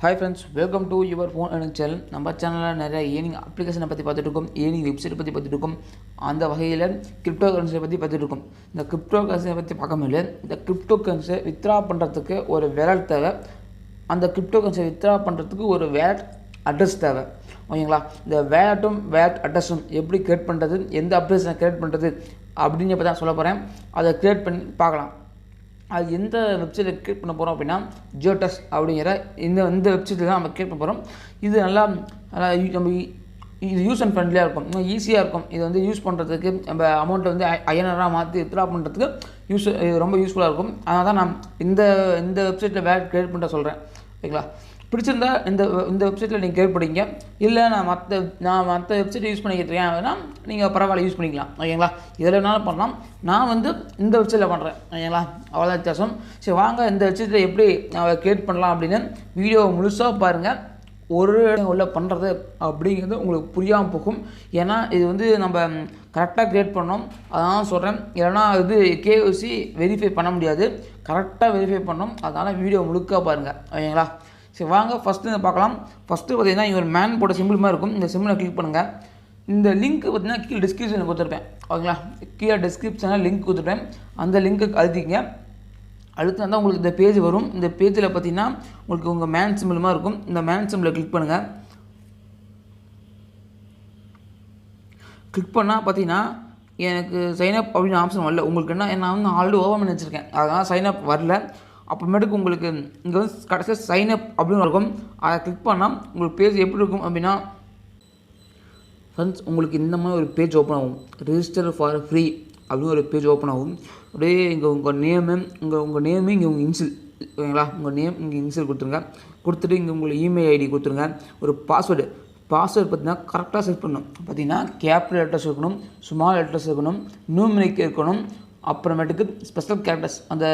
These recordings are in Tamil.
Hi friends, welcome to your phone earning channel. நம்ம சேனலில் நிறைய ஏர்னிங் அப்ளிகேஷனை பற்றி பார்த்துட்டு இருக்கோம், ஏர்னிங் வெப்சைட் பற்றி பார்த்துட்டு இருக்கோம். அந்த வகையில் கிரிப்டோ கரன்சியை பற்றி பார்த்துட்டு இருக்கோம். இந்த கிரிப்டோ கரன்சியை பற்றி பார்க்கும்போது இந்த கிரிப்டோ கரன்சியை வித்ரா பண்ணுறதுக்கு ஒரு வேலட் தேவை. அந்த கிரிப்டோ கரன்சியை வித்ரா பண்ணுறதுக்கு ஒரு வேலட் அட்ரஸ் தேவை. ஓகேங்களா? இந்த வேலட்டும் வேலட் அட்ரஸும் எப்படி கிரியேட் பண்ணுறது, எந்த அப்ளிகேஷனை கிரியேட் பண்ணுறது அப்படின்னு இப்போ தான் சொல்ல போகிறேன். அதை கிரியேட் பண்ணி பார்க்கலாம். அது எந்த வெப்சைட்டில் கிரியேட் பண்ண போகிறோம் அப்படின்னா Giottus அப்படிங்கிற இந்த வெப்சைட்டில் தான் நம்ம கிரியேட் பண்ண போகிறோம். இது நல்லா நம்ம இது யூஸ் அண்ட் ஃப்ரெண்ட்லியாக இருக்கும், ஈஸியாக இருக்கும். இது வந்து யூஸ் பண்ணுறதுக்கு நம்ம அமௌண்ட்டை வந்து ஐநூறுரூவா மாற்றி வித்ட்ரா பண்ணுறதுக்கு ரொம்ப யூஸ்ஃபுல்லாக இருக்கும். அதனால தான் நான் இந்த வெப்சைட்டில் வேலட் கிரியேட் பண்ணுற சொல்கிறேன். ஓகேங்களா? பிடிச்சிருந்தா இந்த வெப்சைட்டில் நீங்கள் கிரியேட் பண்ணிங்க. இல்லை நான் மற்ற வெப்சைட் யூஸ் பண்ணிக்கிட்டேன் அப்படின்னா நீங்கள் பரவாயில்ல யூஸ் பண்ணிக்கலாம். ஓகேங்களா? இதில் வேணாலும் பண்ணலாம். நான் வந்து இந்த வெப்சைட்டில் பண்ணுறேன். ஓகேங்களா? அவ்வளோதான் வித்தியாசம். சரி, வாங்க இந்த வெப்சைட்டில் எப்படி கிரியேட் பண்ணலாம் அப்படின்னு வீடியோவை முழுசாக பாருங்கள். ஒரு உள்ள பண்ணுறது அப்படிங்கிறது உங்களுக்கு புரியாமல் போகும். ஏன்னா இது வந்து நம்ம கரெக்டாக க்ரியேட் பண்ணோம், அதான் சொல்கிறேன். இல்லைனா இது கேஒசி வெரிஃபை பண்ண முடியாது, கரெக்டாக வெரிஃபை பண்ணோம். அதனால் வீடியோ முழுக்க பாருங்கள். ஓகேங்களா? சரி, வாங்க ஃபஸ்ட்டு பார்க்கலாம். ஃபஸ்ட்டு பார்த்தீங்கன்னா இங்கே ஒரு மேன் போட்ட சிம்பிள் மாதிரி இருக்கும். இந்த சிம்பிளை கிளிக் பண்ணுங்கள். இந்த லிங்க் பார்த்தீங்கன்னா கீழே டிஸ்கிரிப்ஷனில் கொடுத்துருப்பேன். ஓகேங்களா? கீழே டிஸ்கிரிப்ஷனில் லிங்க் கொடுத்துருப்பேன். அந்த லிங்க்கு அழுத்திங்க. அழுத்தினா தான் உங்களுக்கு இந்த பேஜ் வரும். இந்த பேஜில் பார்த்தீங்கன்னா உங்களுக்கு உங்கள் மேன் சிம்பிள் மாதிரி இருக்கும். இந்த மேன் சிம்பிளை கிளிக் பண்ணுங்கள். கிளிக் பண்ணால் பார்த்தீங்கன்னா எனக்கு சைன்அப் அப்படின்னு ஆப்ஷன் வரல. உங்களுக்கு என்ன, நான் வந்து ஆல்ரெடி ஓப்பன் பண்ணி வச்சுருக்கேன், அதனால் சைன்அப் வரல. அப்புறமேட்டுக்கு உங்களுக்கு இங்கே வந்து கடைசியாக சைன்அப் அப்படின்னு இருக்கும். அதை கிளிக் பண்ணால் உங்களுக்கு பேஜ் எப்படி இருக்கும் அப்படின்னா ஃப்ரெண்ட்ஸ், உங்களுக்கு இந்த மாதிரி ஒரு பேஜ் ஓப்பன் ஆகும். ரெஜிஸ்டர் ஃபார் ஃப்ரீ அப்படின்னு ஒரு பேஜ் ஓப்பன் ஆகும். அப்படியே இங்கே உங்கள் நேமு, உங்கள் நேமு இங்கே உங்கள் இன்சில். ஓகேங்களா? உங்கள் நேம் இங்கே இன்சில் கொடுத்துருங்க. கொடுத்துட்டு இங்கே உங்களுக்கு இமெயில் ஐடி கொடுத்துருங்க. ஒரு பாஸ்வேர்டு பார்த்தீங்கன்னா கரெக்டாக செட் பண்ணணும். பார்த்தீங்கன்னா கேபிட்டல் லெட்டர்ஸ் இருக்கணும், ஸ்மால் லெட்டர்ஸ் இருக்கணும், நியூமரிக் இருக்கணும். அப்புறமேட்டுக்கு ஸ்பெஷல் கேரக்டர்ஸ், அந்த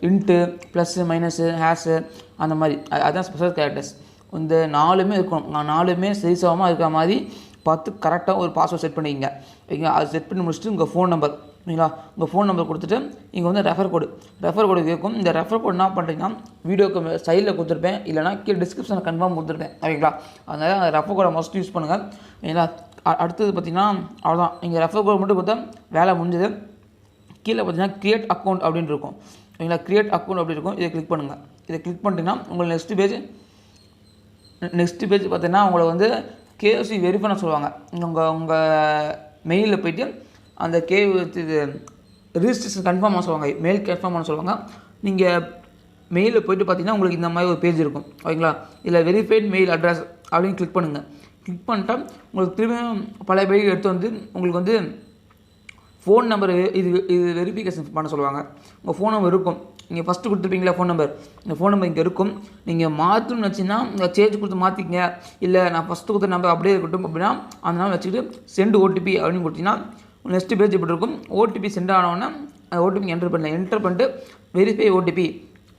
இன்ட்டு ப்ளஸ்ஸு மைனஸு ஹேஷு அந்த மாதிரி, அதுதான் ஸ்பெஷல் கேரக்டர்ஸ். இந்த 4மே இருக்கணும். 4மே சரிசமமாக இருக்கிற மாதிரி பார்த்து கரெக்டாக ஒரு பாஸ்வேர்ட் செட் பண்ணிக்கங்க. ஓகேங்களா? அது செட் பண்ணி முடிச்சுட்டு உங்கள் ஃபோன் நம்பர், ஓகேங்களா, உங்கள் ஃபோன் நம்பர் கொடுத்துட்டு இங்கே வந்து ரெஃபர் கோடு கேட்கும். இந்த ரெஃபர் கோடு என்ன பண்ணுறீங்கன்னா வீடியோக்கு சைடில் கொடுத்துருப்பேன், இல்லைனா கீழே டிஸ்கிரிப்ஷனில் கன்ஃபார்ம் கொடுத்துருப்பேன். ஓகேங்களா? அதனால் அந்த ரெஃபர் கோடை மஸ்ட் யூஸ் பண்ணுங்கள். ஓகேங்களா? அடுத்தது பார்த்தீங்கன்னா அவ்வளோதான். இங்கே ரெஃபர் கோடு மட்டும் கொடுத்தா வேலை முடிஞ்சது. கீழே பார்த்தீங்கன்னா கிரியேட் அக்கௌண்ட் அப்படின்னு இருக்கும். ஓகேங்களா? கிரியேட் அக்கௌண்ட் அப்படி இருக்கும். இதை கிளிக் பண்ணுங்கள். இதை கிளிக் பண்ணிட்டீங்கன்னா உங்களுக்கு நெக்ஸ்ட் பேஜ் பார்த்தீங்கன்னா உங்களை வந்து கேஒசி வெரிஃபை பண்ண சொல்லுவாங்க. உங்கள் மெயிலில் போய்ட்டு அந்த இது ரிஜிஸ்ட்ரேஷன் கன்ஃபார்ம் பண்ண சொல்லுவாங்க, மெயில் கன்ஃபார்ம் பண்ண சொல்லுவாங்க. நீங்கள் மெயிலில் போய்ட்டு பார்த்தீங்கன்னா உங்களுக்கு இந்த மாதிரி ஒரு பேஜ் இருக்கும். ஓகேங்களா? இதில் வெரிஃபைட் மெயில் அட்ரஸ் அப்படின்னு கிளிக் பண்ணுங்கள். கிளிக் பண்ணிட்டா உங்களுக்கு திரும்பியும் பழைய பேஜ் எடுத்து வந்து உங்களுக்கு வந்து ஃபோன் நம்பர் இது வெரிஃபிகேஷன் பண்ண சொல்லுவாங்க. உங்கள் ஃபோன் நம்பர் இருக்கும், நீங்கள் ஃபஸ்ட்டு கொடுத்துருப்பீங்களா ஃபோன் நம்பர், இந்த ஃபோன் நம்பர் இங்கே இருக்கும். நீங்கள் மாற்றணும்னு வச்சிங்கன்னா உங்கள் சேஞ்ச் கொடுத்து மாற்றிக்கங்க. இல்லை நான் ஃபஸ்ட்டு கொடுத்த நம்பர் அப்படியே இருக்கட்டும் அப்படின்னா அந்த நம்பர் வச்சுக்கிட்டு சென்ட் ஓடிபி அப்படின்னு கொடுத்தீங்கன்னா நெக்ஸ்ட் பேஜ் இப்படி இருக்கும். ஓடிபி சென்ட் ஆனோன்னா அந்த ஓடிபி என்டர் பண்ணிட்டு வெரிஃபை ஓடிபி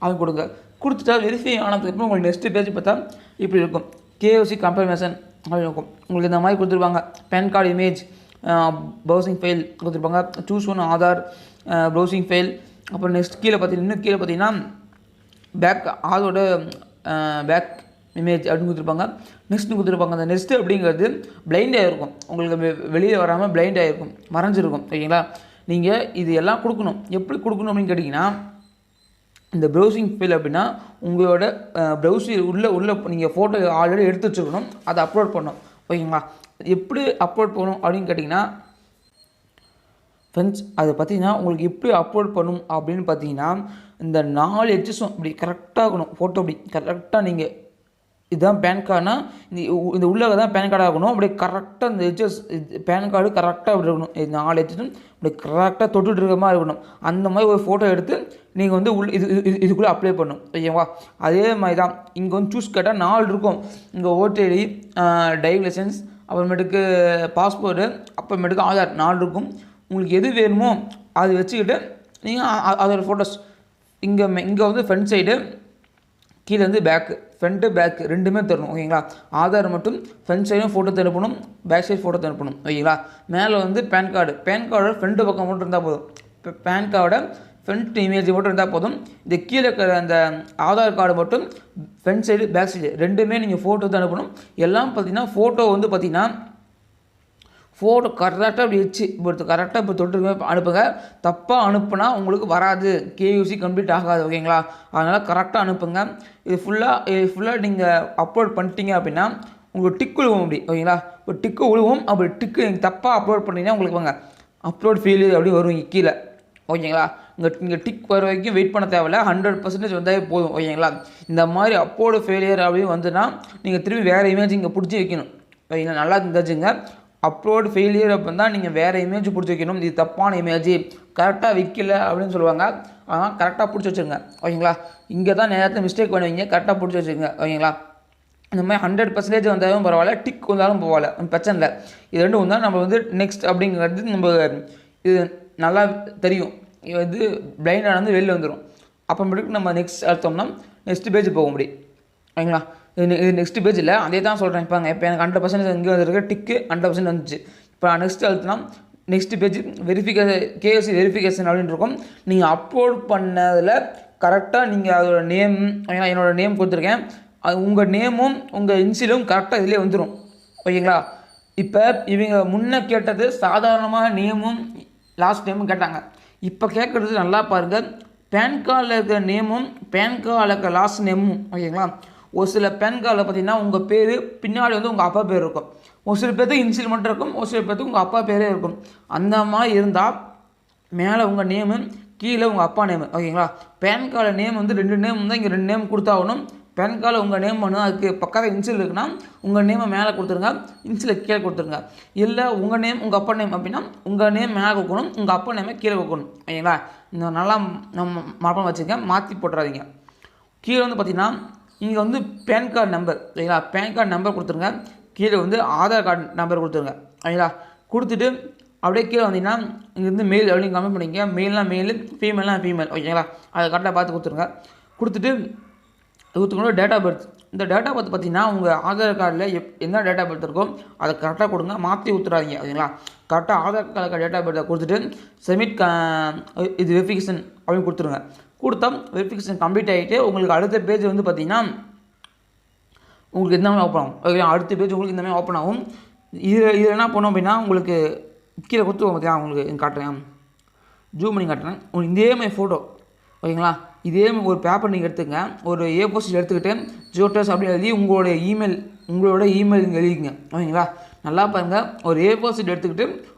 அப்படின்னு கொடுங்க. கொடுத்துட்டா வெரிஃபை ஆனதுக்கப்புறம் உங்களுக்கு நெக்ஸ்ட் பேஜ் பார்த்தா இப்படி இருக்கும். கேஒசி கன்ஃபர்மேஷன் அப்படின்னு இருக்கும். உங்களுக்கு இந்த மாதிரி கொடுத்துருப்பாங்க. PAN card image, browsing file கொடுத்துருப்பாங்க. Choose one Aadhaar browsing file. அப்புறம் நெக்ஸ்ட் கீழே பார்த்தீங்கன்னா ஆதோட பேக் இமேஜ் அப்படின்னு கொடுத்துருப்பாங்க. நெக்ஸ்ட்டு கொடுத்துருப்பாங்க. அந்த நெக்ஸ்ட்டு அப்படிங்கிறது பிளைண்டாக இருக்கும், உங்களுக்கு வெளியில் வராமல் பிளைண்டாக இருக்கும், மறைஞ்சிருக்கும். ஓகேங்களா? நீங்கள் இது எல்லாம் கொடுக்கணும். எப்படி கொடுக்கணும் அப்படின்னு கேட்டிங்கன்னா இந்த ப்ரௌசிங் ஃபைல் அப்படின்னா உங்களோட ப்ரௌசர் உள்ள நீங்கள் ஃபோட்டோ ஆல்ரெடி எடுத்து வச்சுக்கணும், அதை அப்லோட் பண்ணணும். ஓகேங்களா? எப்படி அப்லோட் பண்ணணும் அப்படின்னு கேட்டிங்கன்னா ஃப்ரெண்ட்ஸ், அதை பார்த்தீங்கன்னா உங்களுக்கு எப்படி அப்லோட் பண்ணணும் அப்படின்னு பார்த்தீங்கன்னா இந்த 4 எட்ஜஸும் இப்படி கரெக்டாக இருக்கணும். ஃபோட்டோ இப்படி கரெக்டாக நீங்கள் இதுதான் பேன் கார்டுனா இந்த உள்ளே தான் பேன் கார்டு ஆகணும். அப்படியே கரெக்டாக இந்த எட்ஜஸ் பேன் கார்டு கரெக்டாக இப்படி இருக்கணும். இது 4 எட்ஜஸும் இப்படி கரெக்டாக தொட்டுட்டு இருக்கிற மாதிரி இருக்கணும். அந்த மாதிரி ஒரு ஃபோட்டோ எடுத்து நீங்கள் வந்து இதுக்குள்ளே அப்ளை பண்ணணும். ஓகேவா? அதே மாதிரி தான் இங்கே வந்து சூஸ் கேட்டால் 4 இருக்கும். இங்கே ஓடிஐடி, டிரைவிங் லைசன்ஸ், அப்புறமேட்டுக்கு பாஸ்போர்ட்டு, அப்புறமேட்டுக்கு ஆதார் 4 இருக்கும். உங்களுக்கு எது வேணுமோ அது வச்சுக்கிட்டு நீங்கள் அதோட ஃபோட்டோஸ் இங்கே வந்து ஃப்ரண்ட் சைடு, கீழே வந்து பேக்கு, ஃப்ரண்ட்டு பேக்கு ரெண்டுமே தரணும். ஓகேங்களா? ஆதார் மட்டும் ஃப்ரண்ட் சைடும் ஃபோட்டோ அனுப்பணும், பேக் சைடு ஃபோட்டோ அனுப்பணும். ஓகேங்களா? மேலே வந்து பேன் கார்டோட ஃப்ரண்ட்டு பக்கம் மட்டும் இருந்தால் போதும். இப்போ பேன் கார்டை ஃப்ரண்ட் இமேஜ் மட்டும் இருந்தால் போதும். இந்த கீழே இருக்கிற அந்த ஆதார் கார்டு மட்டும் ஃப்ரண்ட் சைடு பேக் சைடு ரெண்டுமே நீங்கள் ஃபோட்டோ தான் அனுப்பணும். எல்லாம் பார்த்தீங்கன்னா ஃபோட்டோ வந்து பார்த்தீங்கன்னா ஃபோட்டோ கரெக்டாக இப்படி வச்சு இப்போ கரெக்டாக இப்போ தொட்டு அனுப்புங்க. தப்பாக அனுப்புனா உங்களுக்கு வராது, கேயூசி கம்ப்ளீட் ஆகாது. ஓகேங்களா? அதனால் கரெக்டாக அனுப்புங்க. இது ஃபுல்லாக நீங்கள் அப்லோட் பண்ணிட்டீங்க அப்படின்னா உங்களுக்கு டிக்கு விழுவும் அப்படி. ஓகேங்களா? இப்போ டிக்கு விழுவும். அப்படி டிக்கு நீங்கள் தப்பாக அப்லோட் பண்ணிங்கன்னா உங்களுக்கு வாங்க அப்லோட் ஃபெயிலியர் அப்படி வரும் இங்கே கீழே. ஓகேங்களா? இங்கே டிக் வர வரைக்கும் வெயிட் பண்ண தேவையில்ல, 100% வந்தாலே போதும். ஓகேங்களா? இந்த மாதிரி அப்லோடு ஃபெயிலியர் அப்படின்னு வந்துன்னா நீங்கள் திரும்பி வேறு இமேஜ் இங்கே பிடிச்சி வைக்கணும். ஓகேங்களா? நல்லா தெரிஞ்சுங்க. அப்லோடு ஃபெயிலியர் அப்படின்னு தான் நீங்கள் வேறு இமேஜ் பிடிச்சி வைக்கணும். இது தப்பான இமேஜ் கரெக்டாக வைக்கல அப்படின்னு சொல்லுவாங்க. ஆனால் கரெக்டாக பிடிச்சி வச்சுருங்க. ஓகேங்களா? இங்கே தான் நேரத்தில் மிஸ்டேக் பண்ணுவீங்க. கரெக்டாக பிடிச்சி வச்சுருங்க. ஓகேங்களா? இந்த மாதிரி 100% வந்தாலும் பரவாயில்ல, டிக் வந்தாலும் பரவாயில்ல, பிரச்சனை இல்லை. இது ரெண்டும் வந்தால் நம்ம வந்து நெக்ஸ்ட் அப்படிங்கிறது நம்ம இது நல்லா தெரியும். இது பிளைண்டாக வந்து வெளில வந்துடும். அப்புறமேட்டுக்கு நம்ம நெக்ஸ்ட் அழுத்தோம்னா நெக்ஸ்ட் பேஜ் போக முடியும். ஓகேங்களா? இது நெக்ஸ்ட் பேஜ் இல்லை, அதே தான் சொல்கிறேன். இப்போ எனக்கு 100% இங்கே வந்துருக்கு, டிக்கு 100% வந்துச்சு. இப்போ நான் நெக்ஸ்ட் அழுத்தினா நெக்ஸ்ட் பேஜ் கேஎஸ்சி வெரிஃபிகேஷன் அப்படின்னு இருக்கும். நீங்கள் அப்லோட் பண்ணதில் கரெக்டாக நீங்கள் அதோட நேம், என்னோடய நேம் கொடுத்துருக்கேன், அது உங்கள் நேமும் உங்கள் இன்சிலும் கரெக்டாக இதிலே வந்துடும். ஓகேங்களா? இப்போ இவங்க முன்னே கேட்டது சாதாரணமாக நேமும் லாஸ்ட் நேமும் கேட்டாங்க. இப்போ கேட்குறது நல்லா பாருங்கள், பேன் கார்டில் இருக்கிற நேமும் பேன் கார்டில் இருக்கிற லாஸ்ட் நேமும். ஓகேங்களா? ஒரு சில பேன் கார்டில் பார்த்தீங்கன்னா உங்கள் பேர் பின்னாடி வந்து உங்கள் அப்பா பேர் இருக்கும், ஒரு சில பேர்த்துக்கு இன்சில் மட்டும் இருக்கும், ஒரு சில பேர்த்துக்கு உங்கள் அப்பா பேரே இருக்கும். அந்த மாதிரி இருந்தால் மேலே உங்கள் நேமு, கீழே உங்கள் அப்பா நேமு. ஓகேங்களா? பேன் கார்டு நேம் வந்து 2 நேம் தான், இங்கே 2 நேம் கொடுத்தாகணும். பேன் கார்டில் உங்கள் நேம் பண்ணணும், அதுக்கு பக்கத்தில் இன்சில் இருக்குன்னா உங்கள் நேமை மேலே கொடுத்துருங்க, இன்சில் கீழே கொடுத்துருங்க. இல்லை உங்கள் நேம் உங்கள் அப்பா நேம் அப்படின்னா உங்கள் நேம் மேலே கொடுக்கணும், உங்கள் அப்பா நேமை கீழே கொடுக்கணும். ஓகேங்களா? இந்த நல்லா நம்ம மாற்றம் வச்சுருங்க, மாற்றி போட்டுறாதீங்க. கீழே வந்து பார்த்திங்கன்னா இங்கே வந்து பேன் கார்டு நம்பர். ஓகேங்களா? பேன் கார்டு நம்பர் கொடுத்துருங்க, கீழே வந்து ஆதார் கார்டு நம்பர் கொடுத்துருங்க. ஓகேங்களா? கொடுத்துட்டு அப்படியே கீழே வந்தீங்கன்னா இங்கேருந்து மெயில் அப்படின்னு கமெண்ட் பண்ணிங்க. மெயில்னா மெயில், ஃபீமேல்னால் ஃபீமேல். ஓகேங்களா? அதை கரெக்டாக பார்த்து கொடுத்துருங்க. கொடுத்துட்டு இதுக்கு டேட் ஆஃப் பர்த், இந்த டேட் ஆஃப் பர்த் பார்த்தீங்கன்னா உங்கள் ஆதார் கார்டில் என்ன டேட் ஆஃப் பர்த் இருக்கோ அதை கரெக்டாக கொடுங்க, மாற்றி ஊற்றுறாதீங்க. ஓகேங்களா? கரெக்டாக ஆதார் கார்டு டேட் ஆஃப் பர்த்தை கொடுத்துட்டு சப்மிட் இது வெரிஃபிகேஷன் அப்படின்னு கொடுத்துருங்க. கொடுத்தா வெரிஃபிகேஷன் கம்ப்ளீட் ஆகிட்டு உங்களுக்கு அடுத்த பேஜ் வந்து பார்த்தீங்கன்னா உங்களுக்கு இந்த மாதிரி ஓப்பன் ஆகும். ஓகே, அடுத்த பேஜ் உங்களுக்கு இந்த மாதிரி ஓப்பன் ஆகும். இதில் என்ன பண்ணோம் அப்படின்னா உங்களுக்கு கீழே கொடுத்துருவோம். பார்த்தீங்கன்னா உங்களுக்கு காட்டுறேன், ஜூம் பண்ணி காட்டுறேன். உங்களுக்கு இதே மாதிரி ஃபோட்டோ. ஓகேங்களா? இதே ஒரு பேப்பர் நீங்கள் எடுத்துக்கங்க, ஒரு A4 ஷீட் எடுத்துக்கிட்டு ஜியோட்டஸ் அப்படி எழுதி உங்களோட இமெயில் இங்கே எழுதிக்கங்க. ஓகேங்களா? நல்லா பாருங்கள், ஒரு A4 ஷீட் எடுத்துக்கிட்டு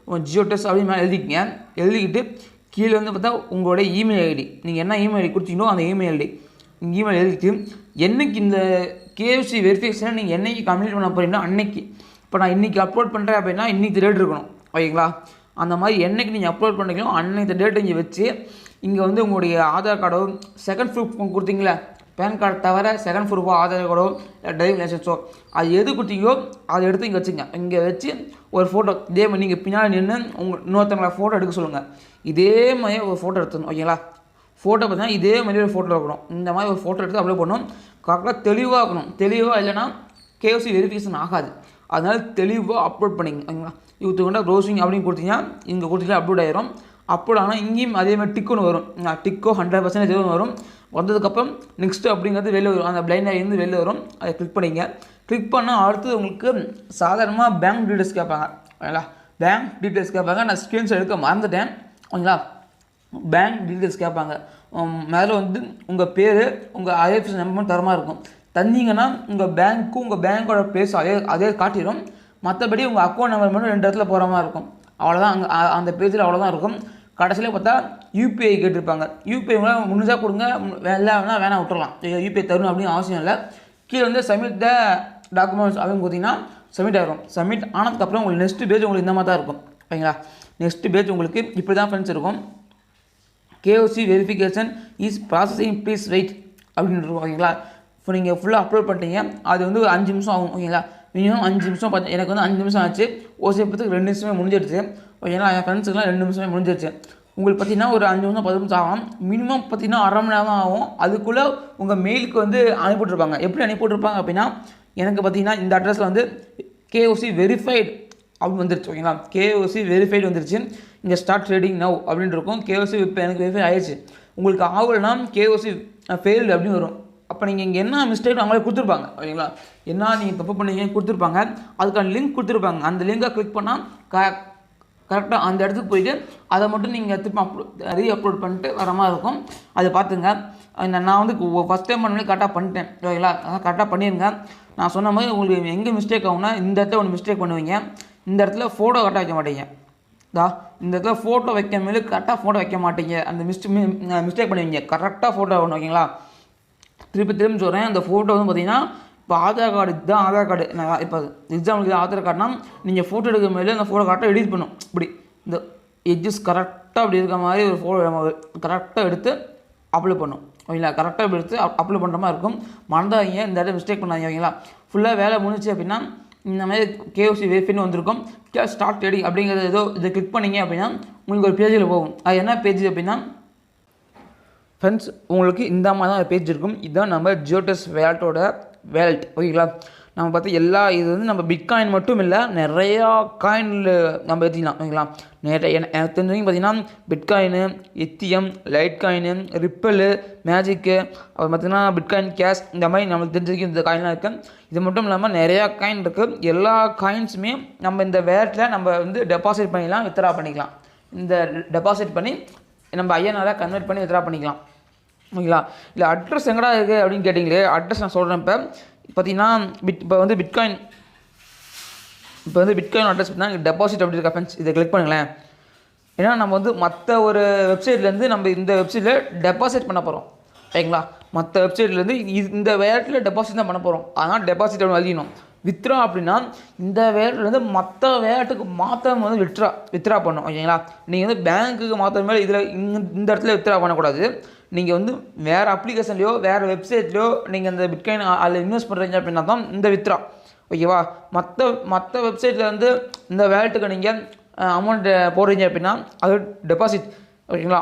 ஜியோட்டஸ் அப்படி மேலே எழுதிக்கங்க. எழுதிக்கிட்டு கீழே வந்து பார்த்தா உங்களோட இமெயில் ஐடி, நீங்கள் என்ன இமெயில் ஐடி கொடுத்தீங்களோ அந்த இமெயில் எழுதிட்டு என்றைக்கு இந்த கேஎஃப்சி வெரிஃபிகேஷனை நீங்கள் என்றைக்கு கம்ப்ளீட் பண்ண போகிறீங்கன்னா அன்னைக்கு. இப்போ நான் இன்றைக்கி அப்லோட் பண்ணுறேன் அப்படின்னா இன்றைக்கி டேட் இருக்கணும். ஓகேங்களா? அந்த மாதிரி என்றைக்கு நீங்கள் அப்லோட் பண்ணுறீங்களோ அன்னைக்கு டேட்டை இங்கே வச்சு இங்கே வந்து உங்களுடைய ஆதார் கார்டோ செகண்ட் ப்ரூஃப் கொடுத்தீங்களா, பேன் கார்டு தவிர செகண்ட் ப்ரூஃபோ ஆதார் கார்டோ டிரைவிங் லைசன்ஸோ அது எது கொடுத்தீங்களோ அதை எடுத்து இங்கே வச்சுங்க. இங்கே வச்சு ஒரு ஃபோட்டோ இதே மாதிரி நீங்கள் பின்னாடி நின்று இன்னொருத்தவங்களை ஃபோட்டோ எடுக்க சொல்லுங்கள். இதே மாதிரி ஒரு ஃபோட்டோ எடுத்துக்கணும். ஓகேங்களா? ஃபோட்டோ பார்த்தீங்கன்னா இதே மாதிரி ஒரு ஃபோட்டோ இருக்கணும். இந்த மாதிரி ஒரு ஃபோட்டோ எடுத்து அப்ளை பண்ணணும். கரெக்டாக தெளிவாக இருக்கணும். தெளிவாக இல்லைன்னா கேஎஃப்சி வெரிஃபிகேஷன் ஆகாது. அதனால் தெளிவாக அப்லோட் பண்ணிங்க. ஓகேங்களா? இவத்துக்கு ப்ரௌசிங் அப்படின்னு கொடுத்தீங்கன்னா இங்கே கொடுத்தீங்கன்னா அப்லோட் ஆயிரும். அப்லோட் ஆனால் இங்கேயும் அதே மாதிரி டிக்குன்னு வரும். டிக்கோ 100% வரும். வந்ததுக்கப்புறம் நெக்ஸ்ட்டு அப்படிங்கிறது வெளில வரும். அந்த பிளைண்டாக இருந்து வெளில வரும். அதை கிளிக் பண்ணிங்க. கிளிக் பண்ணால் அடுத்தது உங்களுக்கு சாதாரணமாக பேங்க் டீட்டெயில்ஸ் கேட்பாங்க. ஓகேங்களா? பேங்க் டீட்டெயில்ஸ் கேட்பாங்க. நான் ஸ்க்ரீன்ஷாட் எடுக்க மறந்துட்டேன். ஓகேங்களா? பேங்க் டீட்டெயில்ஸ் கேட்பாங்க. மேலே வந்து உங்கள் பேர், உங்கள் ஐஎஃப்எஸ்சி நம்பர் தரமாக இருக்கும். தந்தீங்கன்னா உங்கள் பேங்க்கும் உங்கள் பேங்க்கோட பிளேஸ் அதே காட்டிடும். மற்றபடி உங்கள் அக்கௌண்ட் நம்பர் மட்டும் 2 இடத்துல போகிற மாதிரி இருக்கும். அவ்வளோதான். அங்கே அந்த பேஜில் அவ்வளோதான் இருக்கும். கடைசியில் பார்த்தா யூபிஐ கேட்டிருப்பாங்க. யூபிஐ முடிஞ்சால் கொடுங்க, வேணாம் விட்டுறலாம். யூபிஐ தரணும் அப்படின்னு அவசியம் இல்லை. கீழே வந்து சப்மிட் த டாக்குமெண்ட்ஸ் அப்படின்னு பார்த்தீங்கன்னா சப்மிட் ஆகிடும். சப்மிட் ஆனதுக்கப்புறம் உங்களுக்கு நெக்ஸ்ட் பேஜ் உங்களுக்கு இந்த மாதிரி தான் இருக்கும். ஓகேங்களா? நெக்ஸ்ட் பேஜ் உங்களுக்கு இப்படி தான் ஃப்ரெண்ட்ஸ் இருக்கும். KYC verification is processing please wait அப்படின்னு இருக்கும். ஓகேங்களா? இப்போ நீங்கள் ஃபுல்லாக அப்லோட் பண்ணிட்டீங்க. அது வந்து ஒரு 5 நிமிஷம் ஆகும். ஓகேங்களா? மினிமம் 5 நிமிஷம் பார்த்து எனக்கு வந்து 5 நிமிஷம் ஆச்சு. ஒரு சில பேருக்கு 2 நிமிஷமே முடிஞ்சிடுச்சு. ஓகேங்களா? என் ஃப்ரெண்ட்ஸுக்குலாம் 2 நிமிஷமே முடிஞ்சிடுச்சு. உங்களுக்கு பார்த்தீங்கன்னா ஒரு 5 நிமிஷம் 10 நிமிஷம் ஆகும். மினிமம் பார்த்தீங்கன்னா அரை மணி நேரம் ஆகும். அதுக்குள்ளே உங்கள் மெயிலுக்கு வந்து அனுப்பிவிட்ருப்பாங்க. எப்படி அனுப்பிவிட்ருப்பாங்க அப்படின்னா எனக்கு பார்த்தீங்கன்னா இந்த அட்ரஸில் வந்து கேஓசி வெரிஃபைடு அப்படின்னு வந்துருச்சு. ஓகேங்களா? கேஓசி வெரிஃபைடு வந்துருச்சு. இங்கே ஸ்டார்ட் ட்ரேடிங் நவ் அப்படின்னு இருக்கும். கேஓசி இப்போ எனக்கு வெரிஃபை ஆயிடுச்சு. உங்களுக்கு ஆகலைன்னா கேஓசி ஃபெயில்டு அப்படின்னு வரும். அப்போ நீங்கள் இங்கே என்ன மிஸ்டேக் அவங்களே கொடுத்துருப்பாங்க ஓகேங்களா, என்ன நீங்கள் தப்பு பண்ணீங்க கொடுத்துருப்பாங்க, அதுக்கான லிங்க் கொடுத்துருப்பாங்க. அந்த லிங்கை கிளிக் பண்ணால் கரெக்டாக அந்த இடத்துக்கு போயிட்டு அதை மட்டும் நீங்கள் திரும்ப அப்லோட் பண்ணிட்டு வர மாதிரி இருக்கும். அதை பார்த்துங்க. நான் வந்து ஃபஸ்ட் டைம் பண்ணி கரெக்டாக பண்ணிட்டேன் ஓகேங்களா, அதான் கரெக்டாக பண்ணிடுங்க. நான் சொன்ன மாதிரி உங்களுக்கு எங்கே மிஸ்டேக் ஆகும்னா, இந்த இடத்துல ஒன்று மிஸ்டேக் பண்ணுவீங்க, இந்த இடத்துல ஃபோட்டோ கரெக்டாக வைக்க மாட்டீங்க. இந்த இடத்துல ஃபோட்டோ வைக்க மேலே கரெக்டாக ஃபோட்டோ வைக்க மாட்டீங்க, அந்த மிஸ்டேக் பண்ணுவீங்க. கரெக்டாக ஃபோட்டோ ஒன்று ஓகேங்களா. திரும்பி சொல்கிறேன், அந்த ஃபோட்டோ வந்து பார்த்தீங்கன்னா இப்போ ஆதார் கார்டு இதுதான் ஆதார் கார்டு. நான் இப்போ எக்ஸாம்பிளுக்கு ஆதார் கார்டுனா நீங்கள் ஃபோட்டோ எடுக்க மேலே அந்த ஃபோட்டோ கரெக்டாக எடிட் பண்ணும். இப்படி இந்த எட்ஜஸ் கரெக்டாக அப்படி இருக்க மாதிரி ஒரு ஃபோட்டோ நம்ம கரெக்டாக எடுத்து அப்லோட் பண்ணும் ஓகேங்களா. கரெக்டாக அப்படி எடுத்து அப்லோட் பண்ணுற மாதிரி இருக்கும். மறந்தாதீங்க, இந்த இடத்துல மிஸ்டேக் பண்ணாதீங்க ஓகேங்களா. ஃபுல்லாக வேலை முடிஞ்சிச்சு அப்படின்னா இந்த மாதிரி கேஓசி வெரிஃபைன்னு வந்திருக்கும். ஸ்டார்ட் ரெடி அப்படிங்கிறது ஏதோ இதை கிளிக் பண்ணிங்க அப்படின்னா உங்களுக்கு ஒரு பேஜில் போகும். அது என்ன பேஜ் அப்படின்னா ஃப்ரெண்ட்ஸ், உங்களுக்கு இந்த மாதிரி தான் ஒரு பேஜ் இருக்கும். இதுதான் நம்ம ஜியோட்டஸ் வேலட்டோட வேலட் ஓகேங்களா. நம்ம பார்த்து எல்லா இது வந்து நம்ம பிட்காயின் மட்டும் இல்லை, நிறையா காயினில் நம்ம ஏற்றிக்கலாம் ஓகேங்களா. நிறைய எனக்கு தெரிஞ்சவங்க பார்த்தீங்கன்னா பிட்காயினு, எத்திஎம், லைட் காயினு, ரிப்பலு, மேஜிக்கு, அப்புறம் பார்த்திங்கன்னா பிட்காயின் கேஷ், இந்த மாதிரி நம்மளுக்கு தெரிஞ்சிருக்கு இந்த காயின்லாம் இருக்குது. இது மட்டும் இல்லாமல் நிறையா காயின் இருக்குது. எல்லா காயின்ஸுமே நம்ம இந்த வேலட்டில் நம்ம வந்து டெபாசிட் பண்ணிக்கலாம், வித்ரா பண்ணிக்கலாம். இந்த டெபாசிட் பண்ணி நம்ம ஐஎன்ஆராக கன்வெர்ட் பண்ணி வித்ரா பண்ணிக்கலாம் ஓகேங்களா. இல்லை அட்ரஸ் எங்கடா இருக்குது அப்படின்னு கேட்டிங்களே, அட்ரஸ் நான் சொல்கிறேன். இப்போ பார்த்தீங்கன்னா இப்போ வந்து பிட்காயின் அட்ரஸ் பார்த்தீங்கன்னா டெபாசிட் அப்படி இருக்கா ஃப்ரெண்ட்ஸ், இதை கிளிக் பண்ணுங்களேன். ஏன்னா நம்ம வந்து மற்ற ஒரு வெப்சைட்லேருந்து நம்ம இந்த வெப்சைட்டில் டெபாசிட் பண்ண போகிறோம் ஓகேங்களா. மற்ற வெப்சைட்லேருந்து இந்த வேலட்டில் டெபாசிட் தான் பண்ண போகிறோம். அதனால் டெபாசிட் அப்படி எழுதிக்கணும். வித்ரா அப்படின்னா இந்த வேலட்லேருந்து மற்ற வேலட்டுக்கு மாற்றம் வந்து வித்ரா பண்ணணும் ஓகேங்களா. நீங்கள் வந்து பேங்க்குக்கு மாற்ற மேலே இதில் இந்த இடத்துல வித்ரா பண்ணக்கூடாது. நீங்கள் வந்து வேறு அப்ளிகேஷன்லையோ வேறு வெப்சைட்லையோ நீங்கள் இந்த பிட்காயின் அதில் இன்வெஸ்ட் பண்ணுறீங்க அப்படின்னா தான் இந்த வித்ரா ஓகேவா. மற்ற வெப்சைட்டில் வந்து இந்த வேலட்டுக்கு நீங்கள் அமௌண்ட்டு போடுறீங்க அப்படின்னா அது டெபாசிட் ஓகேங்களா.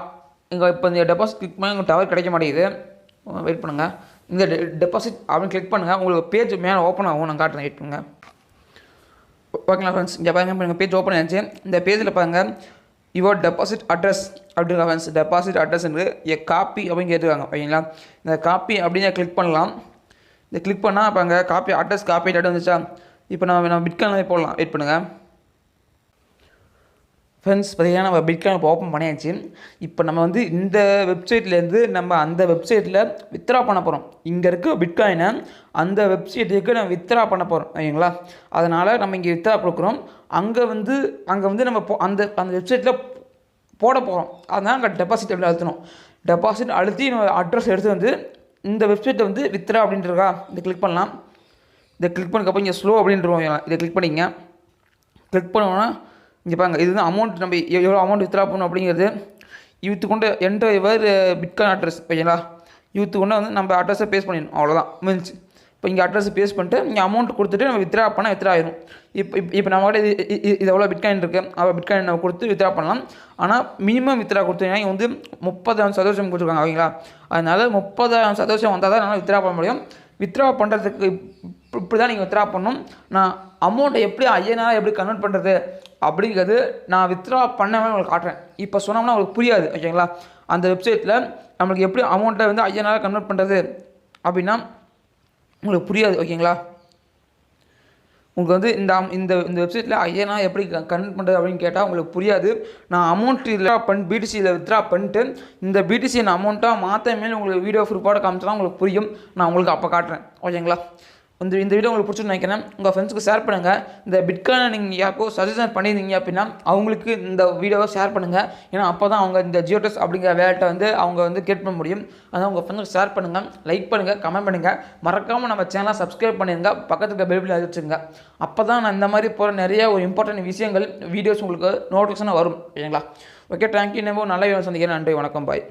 இங்கே இப்போ இந்த டெபாசிட் கிளிக் பண்ணி உங்களுக்கு டவர் கிடைக்க மாட்டேங்குது, வெயிட் பண்ணுங்கள். இந்த டெபாசிட் அப்படின்னு கிளிக் பண்ணுங்கள், உங்களுக்கு பேஜ் மேலே ஓப்பன் ஆகும். நான் காட்டுறேன், வெயிட் பண்ணுங்கள். ஓகேங்களா ஃப்ரெண்ட்ஸ், இங்கே பாருங்க, எங்கள் பேஜ் ஓப்பன் ஆச்சு. இந்த பேஜில் பாருங்கள் யுவர் டெபாசிட் அட்ரஸ் அப்படிங்க ஃப்ரெண்ட்ஸ். டெபாசிட் அட்ரஸ்ன்னு காப்பி அப்படின்னு கேட்டுருக்காங்க ஓகேங்களா. இந்த காப்பி அப்படின்னு கிளிக் பண்ணலாம். இந்த கிளிக் பண்ணால் இப்போ அங்கே காப்பி அட்ரஸ் காப்பி டேட்டா வந்துச்சா. இப்போ நம்ம பிட்காயினில் போடலாம், வெயிட் பண்ணுங்கள் ஃப்ரெண்ட்ஸ். பார்த்தீங்கன்னா நம்ம பிட்காயின் இப்போ ஓப்பன் பண்ணியாச்சு. இப்போ நம்ம வந்து இந்த வெப்சைட்லேருந்து நம்ம அந்த வெப்சைட்டில் வித்ரா பண்ண போகிறோம். இங்கே இருக்க பிட்காயினை அந்த வெப்சைட்டுக்கு நம்ம வித்ரா பண்ண போகிறோம் ஓகேங்களா. அதனால் நம்ம இங்கே வித்ரா கொடுக்குறோம். அங்கே வந்து நம்ம அந்த வெப்சைட்டில் போட போகிறோம். அதனால் அங்கே டெபாசிட் எப்படி அழுத்தணும். டெபாசிட் அழுத்தி நம்ம அட்ரஸ் எடுத்து வந்து இந்த வெப்சைட்டை வந்து வித்ரா அப்படின்றக்கா இதை கிளிக் பண்ணலாம். இதை கிளிக் பண்ணக்கப்போ இங்கே ஸ்லோ அப்படின்றோம். இதை கிளிக் பண்ணிங்க. கிளிக் பண்ணோன்னா இங்கே பாருங்க, இதுதான் அமௌண்ட் நம்ம எவ்வளோ அமௌண்ட் வித்ரா பண்ணணும் அப்படிங்கிறது. யூத்து கொண்டு என்டர் யுவர் பிட்காயின் அட்ரஸ் ஓகேங்களா. யூத்து கொண்டு வந்து நம்ம அட்ரஸை பேஸ்ட் பண்ணிடணும், அவ்வளோதான் முடிஞ்சு. இப்போ இங்கே அட்ரஸை பேஸ்ட் பண்ணிட்டு இங்கே அமௌண்ட் கொடுத்துட்டு நம்ம வித்ரா பண்ணால் வித்ரா ஆயிடும். இப்போ நம்மகிட்ட இது எவ்வளோ பிட்காயின் இருக்குது, அவள் பிட்காயின் நம்ம கொடுத்து வித்ரா பண்ணலாம். ஆனால் மினிமம் வித்ரா கொடுத்தீங்கன்னா இங்கே வந்து 30% கொடுத்துருக்காங்க ஓகேங்களா. அதனால் 30% வந்தால் தான் நம்மளால் வித்ரா பண்ண முடியும். வித்ரா பண்ணுறதுக்கு இப்படி தான் நீங்கள் வித்ரா பண்ணணும். நான் அமௌண்ட்டை எப்படி ஐஎன்ஆர் எப்படி கன்வெர்ட் பண்ணுறது அப்படிங்கிறது நான் வித்ரா பண்ணவே உங்களுக்கு காட்டுறேன். இப்போ சொன்னோம்னா உங்களுக்கு புரியாது ஓகேங்களா. அந்த வெப்சைட்டில் நம்மளுக்கு எப்படி அமௌண்ட்டை வந்து ஐஎன்ஆர் கன்வெர்ட் பண்ணுறது அப்படின்னா உங்களுக்கு புரியாது ஓகேங்களா. உங்களுக்கு வந்து இந்த வெப்சைட்டில் ஐஎன்ஆர் எப்படி கன்வெர்ட் பண்ணுறது அப்படின்னு கேட்டால் உங்களுக்கு புரியாது. நான் அமௌண்ட் இதில் பிடிசியில் வித்ரா பண்ணிட்டு இந்த பிடிசி நான் அமௌண்ட்டாக மாற்ற மேலே உங்களுக்கு வீடியோ ப்ரூஃபோட காமிச்சா உங்களுக்கு புரியும். நான் உங்களுக்கு அப்போ காட்டுறேன் ஓகேங்களா. இந்த வீடியோ உங்களுக்கு பிடிச்சின்னு நினைக்கிறேன். உங்கள் ஃப்ரெண்ட்ஸுக்கு ஷேர் பண்ணுங்கள். இந்த பிட்காயினை நீங்கள் யாருக்கோ சஜஷன் பண்ணியிருந்தீங்க அப்படின்னா அவங்களுக்கு இந்த வீடியோவை ஷேர் பண்ணுங்கள். ஏன்னா அப்போ தான் அவங்க இந்த ஜியோட்டஸ் அப்படிங்கிற வேலையை வந்து அவங்க வந்து கேட் பண்ண முடியும். அதனால் உங்கள் ஃப்ரெண்ட்ஸுக்கு ஷேர் பண்ணுங்கள், லைக் பண்ணுங்கள், கமெண்ட் பண்ணுங்கள். மறக்காமல் நம்ம சேனலை சப்ஸ்கிரைப் பண்ணிடுங்க, பக்கத்துக்கு பெல் பட்டன் அழுத்திடுங்க. அப்போ தான் நான் இந்த மாதிரி போகிற நிறைய ஒரு இம்பார்ட்டன்ட் விஷயங்கள் வீடியோஸ் உங்களுக்கு நோட்டிஃபிகேஷனாக வரும் ஓகேங்களா. Okay, thank you. நம்ம நல்ல வீடியோ சந்திக்கிறேன். நன்றி, வணக்கம், பாய்.